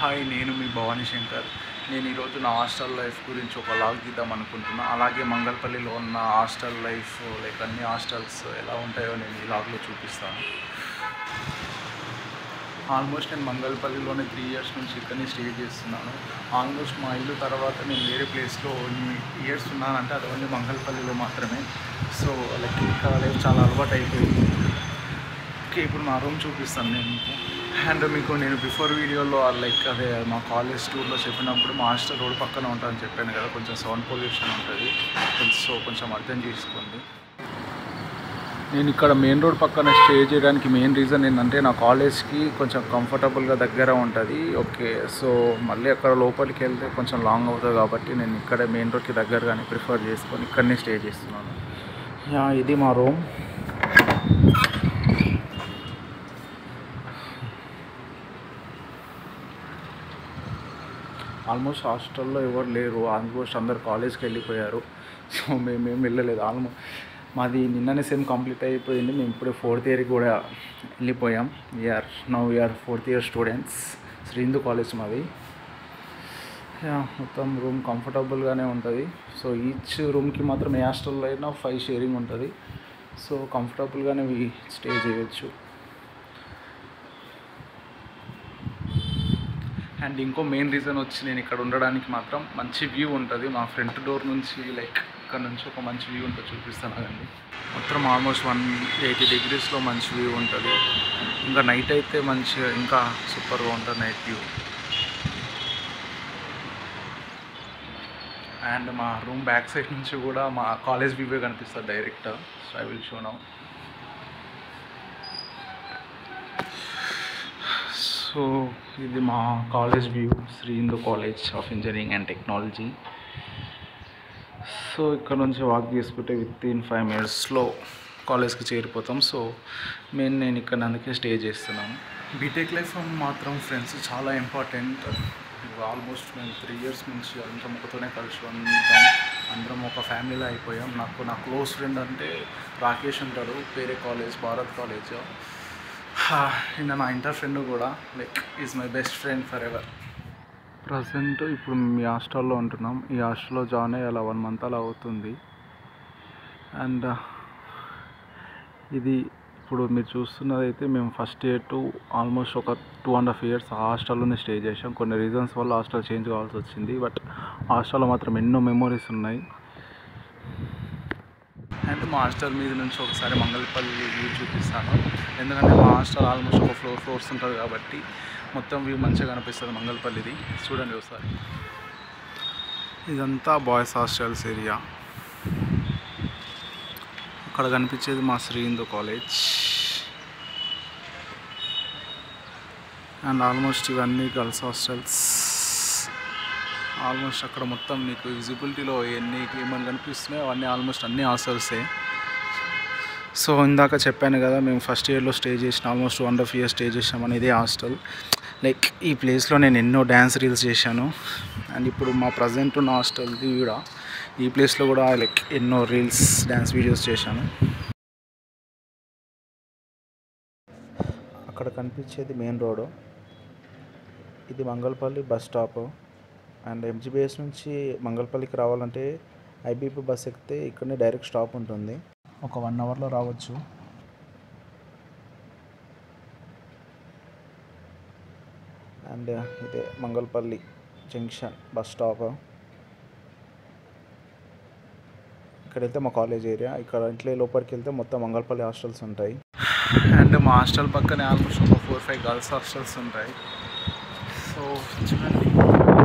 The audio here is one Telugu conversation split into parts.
హాయ్, నేను మీ భవానీ శంకర్. నేను ఈరోజు నా హాస్టల్ లైఫ్ గురించి ఒక లాగ్ తీద్దాం అనుకుంటున్నా. అలాగే మంగళపల్లిలో ఉన్న హాస్టల్ లైఫ్ లైక్ అన్ని హాస్టల్స్ ఎలా ఉంటాయో నేను ఈ లాగ్లో చూపిస్తాను. ఆల్మోస్ట్ నేను మంగళపల్లిలోనే 3 ఇయర్స్ నుంచి ఇక్కడనే స్టే చేస్తున్నాను. ఆల్మోస్ట్ మా ఇల్లు తర్వాత నేను వేరే ప్లేస్లో ఇయర్స్ ఉన్నానంటే అది ఓన్లీ మంగళపల్లిలో మాత్రమే. సో లైక్ ఇక్కడ లైఫ్ చాలా అలవాటు అయిపోయింది. ఓకే, ఇప్పుడు మా రూమ్ చూపిస్తాను నేను మీకు. అండ్ మీకు నేను బిఫోర్ వీడియోలో లైక్ అదే మా కాలేజ్ టూర్లో చెప్పినప్పుడు మా హాస్టల్ రోడ్ పక్కన ఉంటుందని చెప్పాను కదా, కొంచెం సౌండ్ పొల్యూషన్ ఉంటుంది. సో కొంచెం అర్థం చేసుకోండి. నేను ఇక్కడ మెయిన్ రోడ్ పక్కన స్టే చేయడానికి మెయిన్ రీజన్ ఏంటంటే నా కాలేజ్కి కొంచెం కంఫర్టబుల్గా దగ్గర ఉంటుంది. ఓకే, సో మళ్ళీ అక్కడ లోపలికి వెళ్తే కొంచెం లాంగ్ అవుతుంది కాబట్టి నేను ఇక్కడ మెయిన్ రోడ్కి దగ్గరగానే ప్రిఫర్ చేసుకొని ఇక్కడనే స్టే చేస్తున్నాను. ఇది మా రూమ్. ఆల్మోస్ట్ హాస్టల్లో ఎవరు లేరు, ఆల్మోస్ట్ అందరు కాలేజ్కి వెళ్ళిపోయారు. సో మేమేం వెళ్ళలేదు. మాది నిన్ననే సెమ్ కంప్లీట్ అయిపోయింది. మేము ఇప్పుడే 4th ఇయర్కి కూడా వెళ్ళిపోయాం. We are 4th year students. Sri Hindu college మాది. మొత్తం రూమ్ కంఫర్టబుల్గానే ఉంటుంది. సో ఈచ్ రూమ్కి మాత్రం ఏ హాస్టల్లో అయినా 5 షేరింగ్ ఉంటుంది. సో కంఫర్టబుల్గానే స్టే చేయొచ్చు. అండ్ ఇంకో మెయిన్ రీజన్ వచ్చి నేను ఇక్కడ ఉండడానికి మాత్రం మంచి వ్యూ ఉంటుంది. మా ఫ్రంట్ డోర్ నుంచి లైక్ ఇక్కడ నుంచి ఒక మంచి వ్యూ ఉంటుంది, చూపిస్తాను కదండి. మొత్తం ఆల్మోస్ట్ 180 degreesలో మంచి వ్యూ ఉంటుంది. ఇంకా నైట్ అయితే మంచిగా ఇంకా సూపర్గా ఉంటుంది నైట్ వ్యూ. అండ్ మా రూమ్ బ్యాక్ సైడ్ నుంచి కూడా మా కాలేజ్ వ్యూవే కనిపిస్తుంది direct. So I will show now. So ఇది మా college view, Sri Hindu college of engineering and technology. So ఇక్కడ నుంచి వాక్ చేసుకుంటే వితిన్ 5 minutesలో కాలేజ్కి చేరిపోతాం. సో నేను ఇక్కడ అందుకే స్టే చేస్తున్నాను. బీటెక్ లైఫ్ మాత్రం ఫ్రెండ్స్ చాలా ఇంపార్టెంట్. ఆల్మోస్ట్ మేము 3 years నుంచి అందరం ఒకతోనే కలిసి ఉంటాం. అందరం ఒక ఫ్యామిలీలో అయిపోయాం. నా క్లోజ్ ఫ్రెండ్ అంటే రాకేష్ ఉంటాడు, వేరే కాలేజ్, భారత్ కాలేజ్. నా ఇంటర్ ఫ్రెండ్ కూడా like is my best friend for ever. Present ఇప్పుడు మేము ఈ హాస్టల్లో ఉంటున్నాం. ఈ హాస్టల్లో జాయిన్ అయ్యి అలా 1 month అలా అవుతుంది. అండ్ ఇది ఇప్పుడు మీరు చూస్తున్నది అయితే మేము ఫస్ట్ ఇయర్ టు ఆల్మోస్ట్ ఒక 2.5 years ఆ హాస్టల్లోనే స్టే చేసాం. కొన్ని రీజన్స్ వల్ల హాస్టల్ చేంజ్ కావాల్సి వచ్చింది. బట్ హాస్టల్లో మాత్రం ఎన్నో మెమోరీస్ ఉన్నాయి. అండ్ మా హాస్టల్ మీద నుంచి ఒకసారి మంగళపల్లి వ్యూ చూపిస్తాను. ఎందుకంటే మా హాస్టల్ ఆల్మోస్ట్ ఒక 4 floors ఉంటుంది కాబట్టి మొత్తం వ్యూ మంచిగా కనిపిస్తుంది మంగళపల్లిది. చూడండి ఒకసారి. ఇదంతా బాయ్స్ హాస్టల్స్ ఏరియా. అక్కడ కనిపించేది మా Sri Hindu college. And almost ఇవన్నీ గర్ల్స్ హాస్టల్స్. ఆల్మోస్ట్ అక్కడ మొత్తం మీకు విజిబిలిటీలో ఏమని కనిపిస్తున్నాయో అవన్నీ ఆల్మోస్ట్ అన్ని హాస్టల్సే. సో ఇందాక చెప్పాను కదా, మేము ఫస్ట్ ఇయర్లో స్టే చేసిన ఆల్మోస్ట్ 1.5 years స్టే చేసామని. ఇదే హాస్టల్. లైక్ ఈ ప్లేస్లో నేను ఎన్నో డ్యాన్స్ రీల్స్ చేశాను. అండ్ ఇప్పుడు మా ప్రజెంట్ ఉన్న హాస్టల్ది కూడా ఈ ప్లేస్లో కూడా లైక్ ఎన్నో రీల్స్, డ్యాన్స్ వీడియోస్ చేశాను. అక్కడ కనిపించేది మెయిన్ రోడ్. ఇది Mangalpalli bus stop. And MGBS నుంచి మంగళపల్లికి రావాలంటే ఐబీపీ బస్ ఎక్కితే ఇక్కడనే డైరెక్ట్ స్టాప్ ఉంటుంది. ఒక 1 hourలో రావచ్చు. అండ్ ఇదే మంగళపల్లి జంక్షన్ బస్ స్టాప్. ఇక్కడ వెళ్తే మా కాలేజ్ ఏరియా. ఇక్కడ ఇంట్లో లోపలికి వెళ్తే మొత్తం మంగళపల్లి హాస్టల్స్ ఉంటాయి. అండ్ మా హాస్టల్ పక్కనే ఆల్మోస్ట్ ఒక 4-5 గర్ల్స్ హాస్టల్స్ ఉంటాయి. సో చూడండి,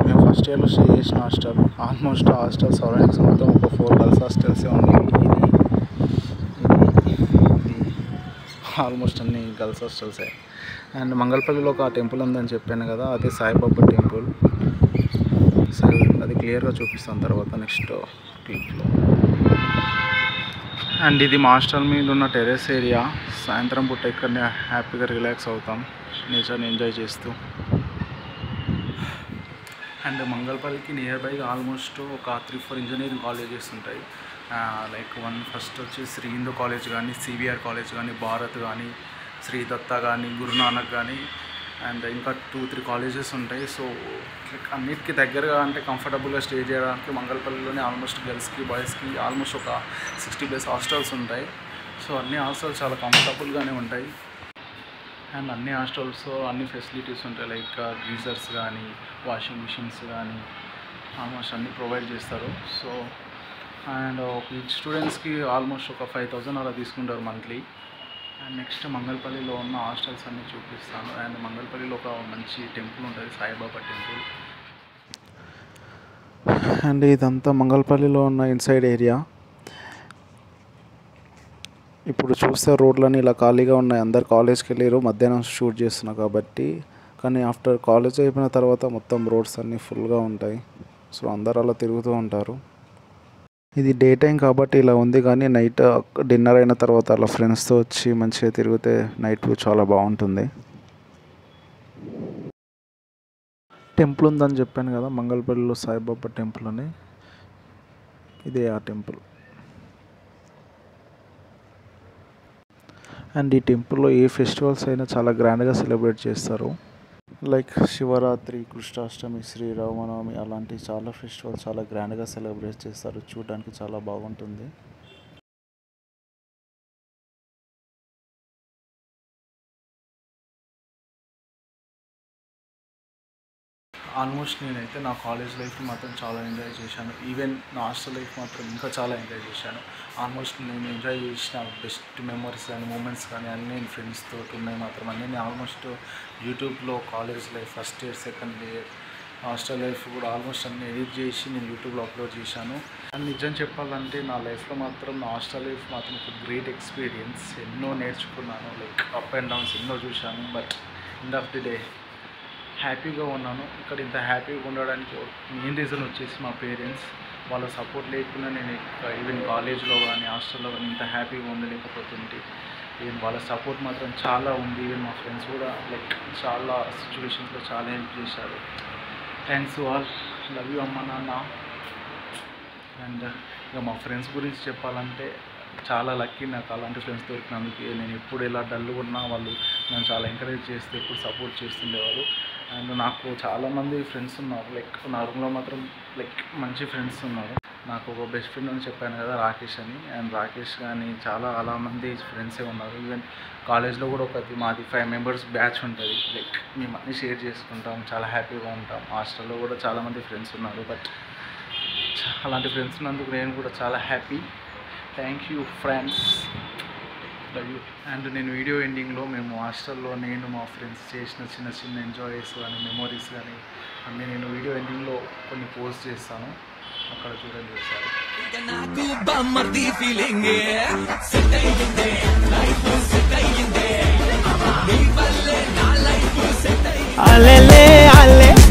మేము ఫస్ట్ ఇయర్లో స్టే చేసిన హాస్టల్. ఆల్మోస్ట్ హాస్టల్ సరౌండింగ్స్ మొత్తం ఒక 4 గర్ల్స్ హాస్టల్సే ఉన్నాయి. ఇది ఆల్మోస్ట్ అన్ని గర్ల్స్ హాస్టల్సే. అండ్ మంగళపల్లిలో ఒక టెంపుల్ ఉందని చెప్పాను కదా, అదే సాయిబాబా టెంపుల్. సో అది క్లియర్గా చూపిస్తాను తర్వాత నెక్స్ట్ క్లిప్లో. అండ్ ఇది మా హాస్టల్ మీద ఉన్న టెర్రస్ ఏరియా. సాయంత్రం పూట ఇక్కడనే హ్యాపీగా రిలాక్స్ అవుతాం నేచర్ని ఎంజాయ్ చేస్తూ. అండ్ మంగళపల్లికి నియర్ బై ఆల్మోస్ట్ ఒక 3-4 ఇంజనీరింగ్ కాలేజెస్ ఉంటాయి. లైక్ ఫస్ట్ వచ్చి శ్రీ హిందూ కాలేజ్ కానీ, సివిఆర్ కాలేజ్ కానీ, భారత్ కానీ, శ్రీ దత్త కానీ, గురునానక్ కానీ, అండ్ ఇంకా 2-3 కాలేజెస్ ఉంటాయి. సో అన్నిటికీ దగ్గరగా అంటే కంఫర్టబుల్గా స్టే చేయడానికి మంగళపల్లిలోనే ఆల్మోస్ట్ గర్ల్స్కి బాయ్స్కి ఆల్మోస్ట్ ఒక 60+ హాస్టల్స్ ఉంటాయి. సో అన్ని హాస్టల్స్ చాలా కంఫర్టబుల్గానే ఉంటాయి. అండ్ అన్ని హాస్టల్స్ అన్ని ఫెసిలిటీస్ ఉంటాయి. లైక్ గీజర్స్ కానీ వాషింగ్ మిషన్స్ కానీ ఆల్మోస్ట్ అన్నీ ప్రొవైడ్ చేస్తారు. సో అండ్ స్టూడెంట్స్కి ఆల్మోస్ట్ ఒక 5,000 అలా తీసుకుంటారు మంత్లీ. అండ్ నెక్స్ట్ మంగళపల్లిలో ఉన్న హాస్టల్స్ అన్నీ చూపిస్తాను. అండ్ మంగళపల్లిలో ఒక మంచి టెంపుల్ ఉంటుంది, సాయిబాబా టెంపుల్. అండ్ ఇదంతా మంగళపల్లిలో ఉన్న ఇన్సైడ్ ఏరియా. ఇప్పుడు చూస్తే రోడ్లన్నీ ఇలా ఖాళీగా ఉన్నాయి. అందరు కాలేజ్కి వెళ్ళారు, మధ్యాహ్నం షూట్ చేస్తున్నా కాబట్టి. కానీ ఆఫ్టర్ కాలేజ్ అయిపోయిన తర్వాత మొత్తం రోడ్స్ అన్నీ ఫుల్గా ఉంటాయి. సో అందరు అలా తిరుగుతూ ఉంటారు. ఇది డే టైం కాబట్టి ఇలా ఉంది, కానీ నైట్ డిన్నర్ అయిన తర్వాత అలా ఫ్రెండ్స్తో వచ్చి మంచిగా తిరిగితే నైట్ వ్యూ చాలా బాగుంటుంది. టెంపుల్ ఉందని చెప్పాను కదా, మంగళపల్లిలో సాయిబాబా టెంపుల్ అని. ఇదే ఆ టెంపుల్. అండ్ ఈ టెంపుల్లో ఏ ఫెస్టివల్స్ అయినా చాలా గ్రాండ్గా సెలబ్రేట్ చేస్తారు. లైక్ శివరాత్రి, కృష్ణాష్టమి, శ్రీరామనవమి అలాంటి చాలా ఫెస్టివల్స్ చాలా గ్రాండ్గా సెలబ్రేట్ చేస్తారు. చూడడానికి చాలా బాగుంటుంది. ఆల్మోస్ట్ నేనైతే నా కాలేజ్ లైఫ్ మాత్రం చాలా ఎంజాయ్ చేశాను. ఈవెన్ నా హాస్టల్ లైఫ్ మాత్రం ఇంకా చాలా ఎంజాయ్ చేశాను. ఆల్మోస్ట్ నేను ఎంజాయ్ చేసిన బెస్ట్ మెమరీస్ కానీ మూమెంట్స్ కానీ అన్నీ నేను ఫ్రెండ్స్తో ఉన్నాయి మాత్రం. అన్నీ నేను ఆల్మోస్ట్ యూట్యూబ్లో college life first year, second year, hostel life కూడా ఆల్మోస్ట్ అన్నీ ఎడిట్ చేసి నేను యూట్యూబ్లో అప్లోడ్ చేశాను. అండ్ నిజం చెప్పాలంటే నా లైఫ్లో మాత్రం నా హాస్టల్ లైఫ్ మాత్రం ఒక గ్రేట్ ఎక్స్పీరియన్స్. ఎన్నో నేర్చుకున్నాను, లైక్ అప్ అండ్ డౌన్స్ ఎన్నో చూశాను. But end of the day హ్యాపీగా ఉన్నాను. ఇక్కడ ఇంత హ్యాపీగా ఉండడానికి మెయిన్ రీజన్ వచ్చేసి మా పేరెంట్స్. వాళ్ళ సపోర్ట్ లేకుండా నేను ఈవెన్ కాలేజ్లో కానీ హాస్టల్లో కానీ ఇంత హ్యాపీగా ఉండలేకపోతుంది. ఈవెన్ వాళ్ళ సపోర్ట్ మాత్రం చాలా ఉంది. ఈవెన్ మా ఫ్రెండ్స్ కూడా లైక్ చాలా సిచ్యువేషన్స్లో చాలా హెల్ప్ చేశారు. థ్యాంక్స్ ఆల్, లవ్ యూ అమ్మ నాన్న. అండ్ ఇక మా ఫ్రెండ్స్ గురించి చెప్పాలంటే చాలా లక్కీ నాకు అలాంటి ఫ్రెండ్స్ దొరికినందుకు. నేను ఎప్పుడు ఎలా డల్గా ఉన్నా వాళ్ళు నన్ను చాలా ఎంకరేజ్ చేస్తూ ఎప్పుడు సపోర్ట్ చేస్తుండేవారు. అండ్ నాకు చాలామంది ఫ్రెండ్స్ ఉన్నారు. లైక్ నా రూమ్లో మాత్రం లైక్ మంచి ఫ్రెండ్స్ ఉన్నారు. నాకు ఒక బెస్ట్ ఫ్రెండ్ అని చెప్పాను కదా, రాకేష్ అని. అండ్ రాకేష్ కానీ చాలా మంది ఫ్రెండ్సే ఉన్నారు. ఈవెన్ కాలేజ్లో కూడా మాది 5 మెంబర్స్ బ్యాచ్ ఉంటుంది. లైక్ మేము అన్నీ షేర్ చేసుకుంటాం, చాలా హ్యాపీగా ఉంటాం. హాస్టల్లో కూడా చాలామంది ఫ్రెండ్స్ ఉన్నారు. బట్ అలాంటి ఫ్రెండ్స్ ఉన్నందుకు నేను కూడా చాలా happy. Thank you friends, love you. And నేను వీడియో ఎండింగ్లో మేము హాస్టల్లో నేను మా ఫ్రెండ్స్ చేసిన చిన్న ఎంజాయ్స్ కానీ మెమోరీస్ కానీ అన్నీ నేను వీడియో ఎండింగ్లో కొన్ని పోస్ట్ చేస్తాను, అక్కడ చూడండి ఒకసారి.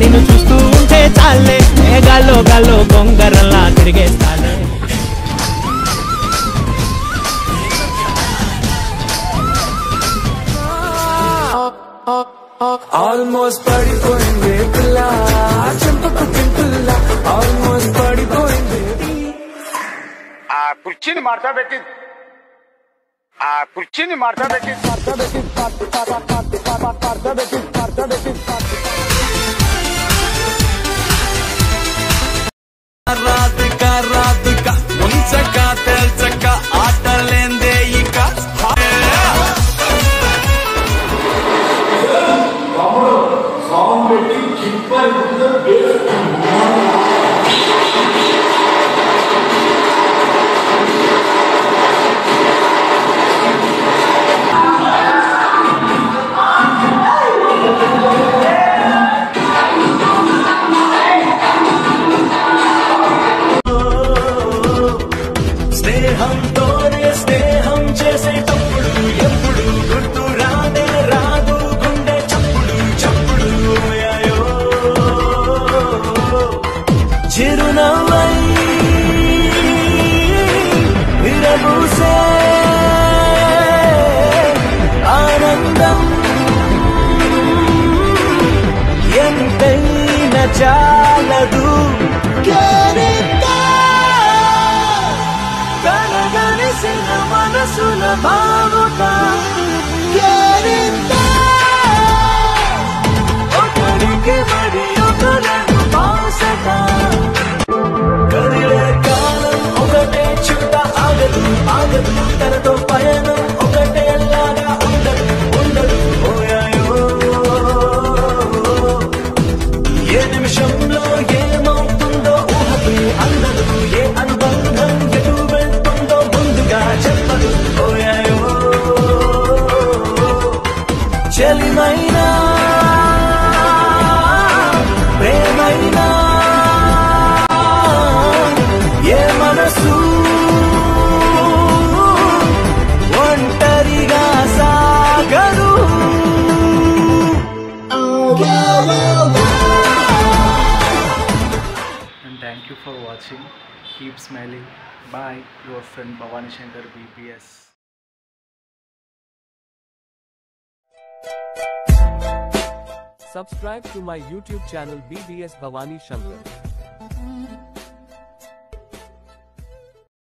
నిన్ను చూస్తూ ఉంటే చాలే, గాల్లో గొంగరలా తిరిగేస్తాలే. ఆల్మోస్ట్ పడిపోయింది పిల్ల, చెంపకు పింపుల్ల ఆల్మోస్ట్ పడిపోయింది. ఆ కుర్చీని మార్చా పెట్టి రాధిక ముంచక తెల్చక ఆటలేందే ఇక. స్నేహం చేసేటప్పుడు ఎప్పుడు గుర్తు రానే రాదు గుండె చప్పుడు చిరునవ్వై విరబూసే ఆనందం ఎంతైనా చాలదు. కలగలిసిన మనసుల భావుక And thank you for watching. Keep smiling. Bye. Your friend Bhavani Shankar BPS. Subscribe to my YouTube channel BDS Bhavani Shankar.